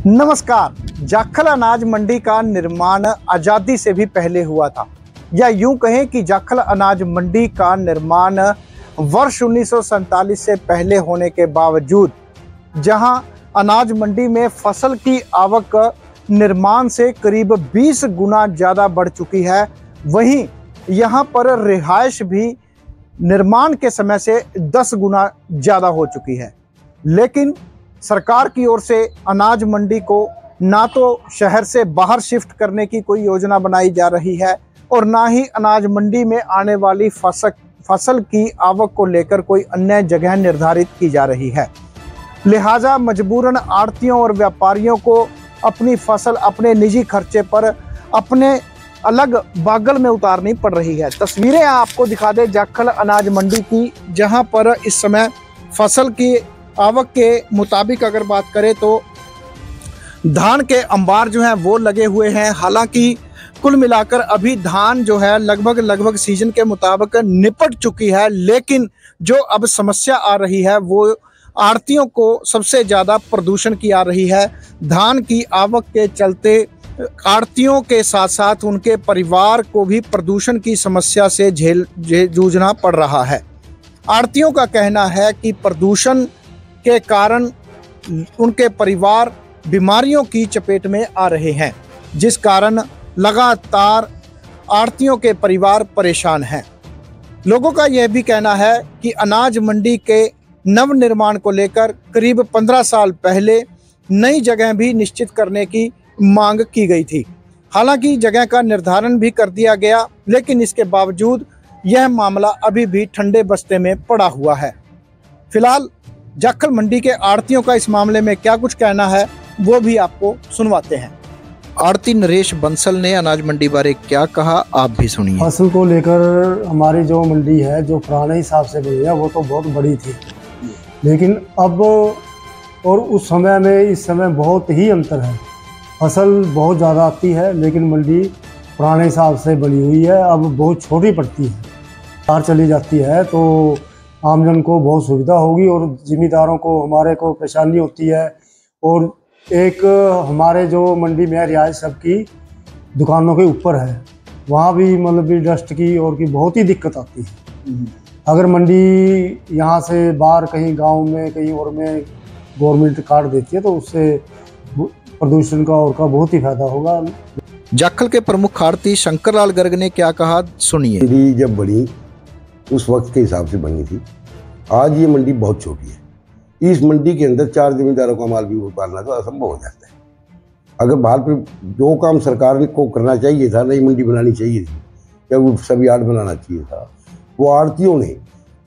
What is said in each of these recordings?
नमस्कार। जाखल अनाज मंडी का निर्माण आज़ादी से भी पहले हुआ था, या यूं कहें कि जाखल अनाज मंडी का निर्माण वर्ष 1947 से पहले होने के बावजूद जहां अनाज मंडी में फसल की आवक निर्माण से करीब 20 गुना ज़्यादा बढ़ चुकी है, वहीं यहां पर रिहाइश भी निर्माण के समय से 10 गुना ज़्यादा हो चुकी है। लेकिन सरकार की ओर से अनाज मंडी को ना तो शहर से बाहर शिफ्ट करने की कोई योजना बनाई जा रही है और ना ही अनाज मंडी में आने वाली फसल की आवक को लेकर कोई अन्य जगह निर्धारित की जा रही है। लिहाजा मजबूरन आड़तियों और व्यापारियों को अपनी फसल अपने निजी खर्चे पर अपने अलग बागल में उतारनी पड़ रही है। तस्वीरें आपको दिखा दे जाखल अनाज मंडी की, जहां पर इस समय फसल की आवक के मुताबिक अगर बात करें तो धान के अंबार जो हैं वो लगे हुए हैं। हालांकि कुल मिलाकर अभी धान जो है लगभग सीजन के मुताबिक निपट चुकी है, लेकिन जो अब समस्या आ रही है वो आड़तियों को सबसे ज़्यादा प्रदूषण की आ रही है। धान की आवक के चलते आड़तियों के साथ साथ उनके परिवार को भी प्रदूषण की समस्या से जूझना पड़ रहा है। आड़तियों का कहना है कि प्रदूषण के कारण उनके परिवार बीमारियों की चपेट में आ रहे हैं, जिस कारण लगातार आड़तियों के परिवार परेशान हैं। लोगों का यह भी कहना है कि अनाज मंडी के नवनिर्माण को लेकर करीब 15 साल पहले नई जगह भी निश्चित करने की मांग की गई थी। हालांकि जगह का निर्धारण भी कर दिया गया, लेकिन इसके बावजूद यह मामला अभी भी ठंडे बस्ते में पड़ा हुआ है। फिलहाल जाखल मंडी के आड़तियों का इस मामले में क्या कुछ कहना है वो भी आपको सुनवाते हैं। आड़ती नरेश बंसल ने अनाज मंडी बारे क्या कहा, आप भी सुनिए। फसल को लेकर हमारी जो मंडी है जो पुराने हिसाब से बनी है वो तो बहुत बड़ी थी, लेकिन अब और उस समय में इस समय बहुत ही अंतर है। फसल बहुत ज़्यादा आती है लेकिन मंडी पुराने हिसाब से बनी हुई है, अब बहुत छोटी पड़ती है। कार चली जाती है तो आमजन को बहुत सुविधा होगी और ज़िम्मेदारों को हमारे को परेशानी होती है। और एक हमारे जो मंडी में रिहाइश सबकी दुकानों के ऊपर है, वहाँ भी मतलब भी डस्ट की और की बहुत ही दिक्कत आती है। अगर मंडी यहाँ से बाहर कहीं गांव में कहीं और में गवर्नमेंट काट देती है तो उससे प्रदूषण का और का बहुत ही फायदा होगा। जाखल के प्रमुख आड़ती शंकर लाल गर्ग ने क्या कहा, सुनिए। मंडी जब बनी उस वक्त के हिसाब से बनी थी, आज ये मंडी बहुत छोटी है। इस मंडी के अंदर 4 जमींदारों का माल भी उतारना तो असंभव हो जाता है। अगर बाहर पे जो काम सरकार को करना चाहिए था, नई मंडी बनानी चाहिए थी या वो सभी आड़ बनाना चाहिए था, वो आड़तियों ने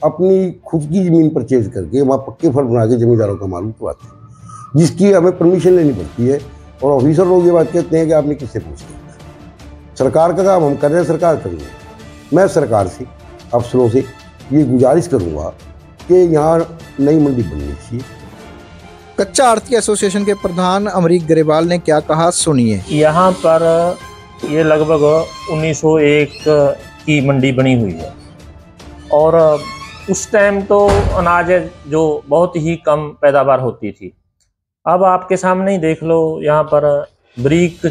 अपनी खुद की ज़मीन परचेज करके वहाँ पक्के फल बना के जमींदारों का माल उतरवाते हैं, जिसकी हमें परमिशन लेनी पड़ती है। और ऑफिसर लोग ये बात कहते हैं कि आपने किससे पूछा। सरकार का काम हम कर रहे हैं, सरकार कर रही है। मैं सरकार से, अफसरों से ये गुजारिश करूँगा कि यहाँ नई मंडी बननी चाहिए। कच्चा आड़ती एसोसिएशन के प्रधान अमरीक गरेवाल ने क्या कहा, सुनिए। यहाँ पर ये लगभग 1901 की मंडी बनी हुई है और उस टाइम तो अनाज जो बहुत ही कम पैदावार होती थी। अब आपके सामने ही देख लो, यहाँ पर बरीक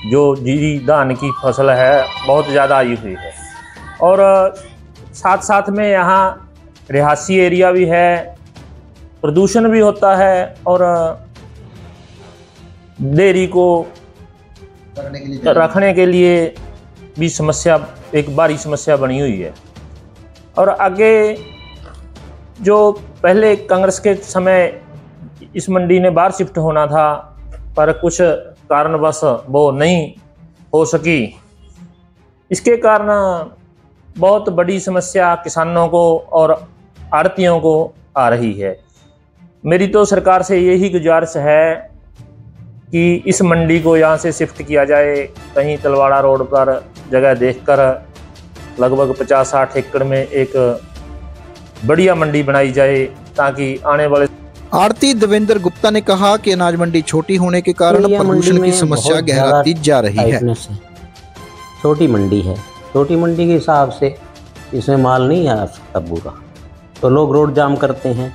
जो जीरी धान की फसल है बहुत ज़्यादा आई हुई है और साथ साथ में यहाँ रिहायशी एरिया भी है, प्रदूषण भी होता है और डेयरी को रखने के लिए भी समस्या, एक बड़ी समस्या बनी हुई है। और आगे जो पहले कांग्रेस के समय इस मंडी ने बाहर शिफ्ट होना था, पर कुछ कारणवश वो नहीं हो सकी। इसके कारण बहुत बड़ी समस्या किसानों को और आड़तियों को आ रही है। मेरी तो सरकार से यही गुजारिश है कि इस मंडी को यहाँ से शिफ्ट किया जाए, कहीं तलवाड़ा रोड पर जगह देखकर लगभग 50-60 एकड़ में एक बढ़िया मंडी बनाई जाए, ताकि आने वाले। आड़ती देवेंद्र गुप्ता ने कहा कि अनाज मंडी छोटी होने के कारण प्रदूषण की समस्या गहराती जा रही है। छोटी मंडी है, छोटी मंडी के हिसाब से इसमें माल नहीं आ सकता पूरा, तो लोग रोड जाम करते हैं।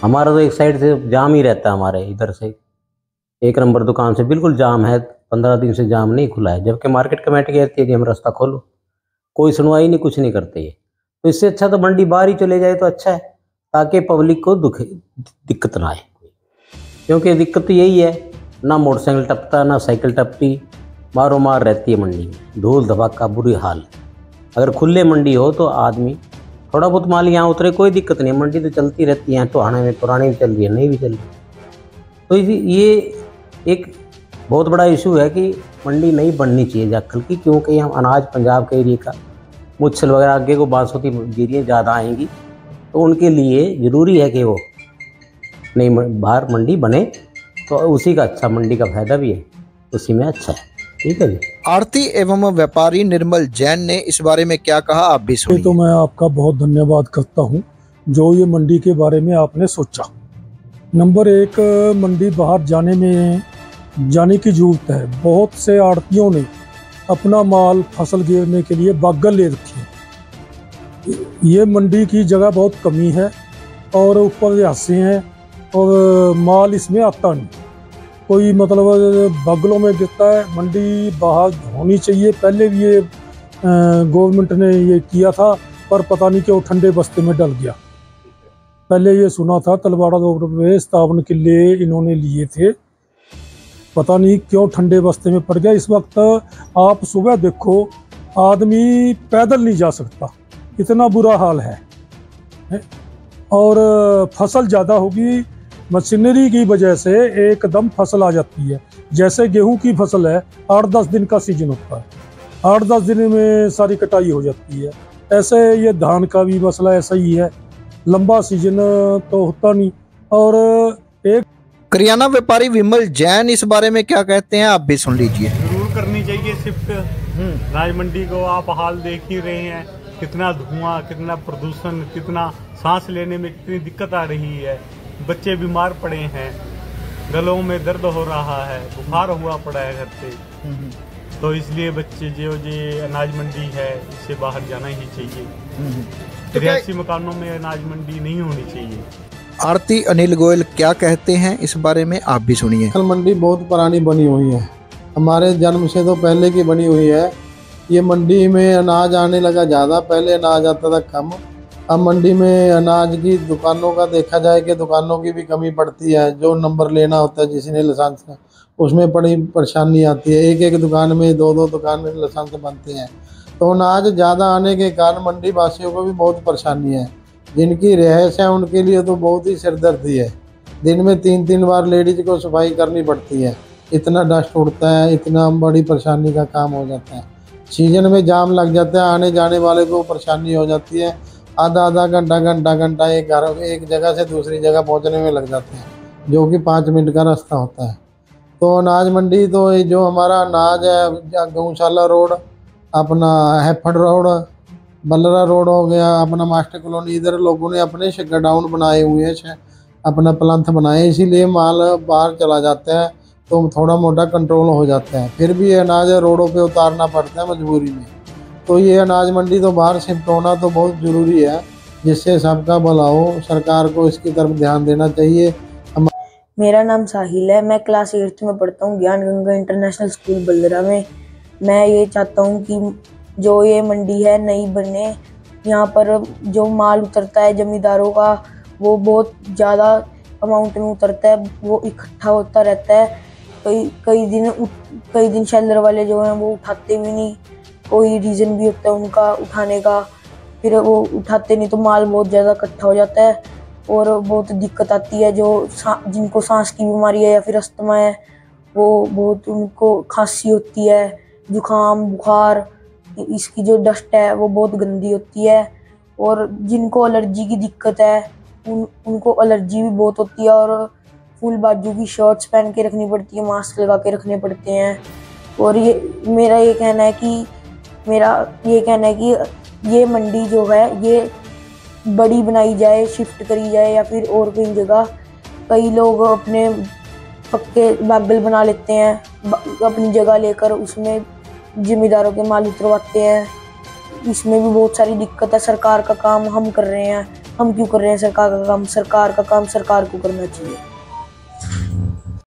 हमारा तो एक साइड से जाम ही रहता है, हमारे इधर से 1 नंबर दुकान से बिल्कुल जाम है, 15 दिन से जाम नहीं खुला है, जबकि मार्केट कमेटी कहती है कि हम रास्ता खोलो, कोई सुनवाई नहीं, कुछ नहीं करते ये। तो इससे अच्छा तो मंडी बाहर ही चले जाए तो अच्छा है, ताकि पब्लिक को दिक्कत ना आए। क्योंकि दिक्कत तो यही है, ना मोटरसाइकिल टपता, ना साइकिल टपती, मारो मार रहती है मंडी में, धूल धमाका बुरी हाल। अगर खुले मंडी हो तो आदमी थोड़ा बहुत माल यहाँ उतरे, कोई दिक्कत नहीं, मंडी तो चलती रहती है, टोहाने में पुरानी भी चल रही है, नई भी चल रही है। तो ये एक बहुत बड़ा इशू है कि मंडी नहीं बननी चाहिए जाखल की, क्योंकि हम अनाज पंजाब के एरिए का, मुच्छल वगैरह आगे को बासमती गिरियाँ ज़्यादा आएंगी, तो उनके लिए ज़रूरी है कि वो नहीं बाहर मंडी बने, तो उसी का अच्छा, मंडी का फायदा भी है, उसी में अच्छा है। ठीक है जी। आड़ती एवं व्यापारी निर्मल जैन ने इस बारे में क्या कहा, आप भी सुनिए। तो मैं आपका बहुत धन्यवाद करता हूं जो ये मंडी के बारे में आपने सोचा। नंबर 1, मंडी बाहर जाने की जरूरत है। बहुत से आड़तियों ने अपना माल फसल गिरने के लिए बागल ले रखी है। ये मंडी की जगह बहुत कमी है और ऊपर रिहासे हैं और माल इसमें आता नहीं, कोई मतलब बागलों में गिरता है। मंडी बाहर होनी चाहिए, पहले भी ये गवर्नमेंट ने ये किया था, पर पता नहीं क्यों ठंडे बस्ते में डल गया। पहले ये सुना था तलवाड़ा रोड पे 57 किले इन्होंने लिए थे, पता नहीं क्यों ठंडे बस्ते में पड़ गया। इस वक्त आप सुबह देखो, आदमी पैदल नहीं जा सकता, इतना बुरा हाल है। और फसल ज़्यादा होगी, मशीनरी की वजह से एकदम फसल आ जाती है। जैसे गेहूं की फसल है, 8-10 दिन का सीजन होता है, 8-10 दिन में सारी कटाई हो जाती है। ऐसे ये धान का भी मसला ऐसा ही है, लंबा सीजन तो होता नहीं। और एक करियाना व्यापारी विमल जैन इस बारे में क्या कहते हैं, आप भी सुन लीजिए। जरूर करनी चाहिए शिफ्ट। राज मंडी को आप हाल देख ही रहे हैं, कितना धुआं, कितना प्रदूषण, कितना सांस लेने में कितनी दिक्कत आ रही है। बच्चे बीमार पड़े हैं, गलों में दर्द हो रहा है, बुखार हुआ पड़ा है घर पे। तो इसलिए बच्चे जो अनाज मंडी है इससे बाहर जाना ही चाहिए। रिहायशी मकानों में अनाज मंडी नहीं होनी चाहिए। आरती अनिल गोयल क्या कहते हैं इस बारे में, आप भी सुनिए। जाखल मंडी बहुत पुरानी बनी हुई है, हमारे जन्म से तो पहले की बनी हुई है। ये मंडी में अनाज आने लगा ज़्यादा, पहले अनाज आता था कम। अब मंडी में अनाज की दुकानों का देखा जाए कि दुकानों की भी कमी पड़ती है। जो नंबर लेना होता है जिसने लाइसेंस का, उसमें बड़ी परेशानी आती है। एक दुकान में 2 दुकान में लाइसेंस बनते हैं, तो अनाज ज़्यादा आने के कारण मंडी वासियों को भी बहुत परेशानी है। जिनकी रिहायश है उनके लिए तो बहुत ही सिरदर्दी है। दिन में 3-3 बार लेडीज को सफाई करनी पड़ती है, इतना डस्ट उड़ता है, इतना बड़ी परेशानी का काम हो जाता है। सीजन में जाम लग जाता है, आने जाने वाले को परेशानी हो जाती है। आधा घंटा एक जगह से दूसरी जगह पहुंचने में लग जाते हैं, जो कि 5 मिनट का रास्ता होता है। तो अनाज मंडी तो जो हमारा अनाज है, गौशाला रोड, अपना हैफड़ रोड, बलरा रोड हो गया, अपना मास्टर कॉलोनी, इधर लोगों ने अपने गोडाउन बनाए हुए हैं, अपना प्लांट बनाए, इसीलिए माल बाहर चला जाता है तो थोड़ा मोटा कंट्रोल हो जाता है। फिर भी अनाज रोडों पे उतारना पड़ता है मजबूरी में। तो ये अनाज मंडी तो बाहर शिफ्ट होना तो बहुत ज़रूरी है, जिससे सबका भला हो। सरकार को इसकी तरफ ध्यान देना चाहिए। मेरा नाम साहिल है, मैं क्लास 8th में पढ़ता हूँ, ज्ञान गंगा इंटरनेशनल स्कूल बलरा में। मैं ये चाहता हूँ कि जो ये मंडी है नई बने। यहाँ पर जो माल उतरता है जमींदारों का, वो बहुत ज़्यादा अमाउंट में उतरता है, वो इकट्ठा होता रहता है। कई दिन शेलर वाले जो हैं वो उठाते भी नहीं, कोई रीज़न भी होता है उनका उठाने का, फिर वो उठाते नहीं तो माल बहुत ज़्यादा इकट्ठा हो जाता है और बहुत दिक्कत आती है। जो जिनको सांस की बीमारी है या फिर अस्थमा है, वो बहुत उनको खांसी होती है, जुकाम, बुखार, इसकी जो डस्ट है वो बहुत गंदी होती है। और जिनको एलर्जी की दिक्कत है उनको एलर्जी भी बहुत होती है और फुल बाजू की शर्ट्स पहन के रखनी पड़ती है, मास्क लगा के रखने पड़ते हैं। और मेरा ये कहना है कि ये मंडी जो है ये बड़ी बनाई जाए, शिफ्ट करी जाए या फिर और कई जगह। कई लोग अपने पक्के बागल बना लेते हैं अपनी जगह लेकर, उसमें जिम्मेदारों के माल उतरवाते हैं। इसमें भी बहुत सारी दिक्कत है। सरकार का काम हम कर रहे हैं, हम क्यों कर रहे हैं सरकार का काम? सरकार का काम सरकार को करना चाहिए।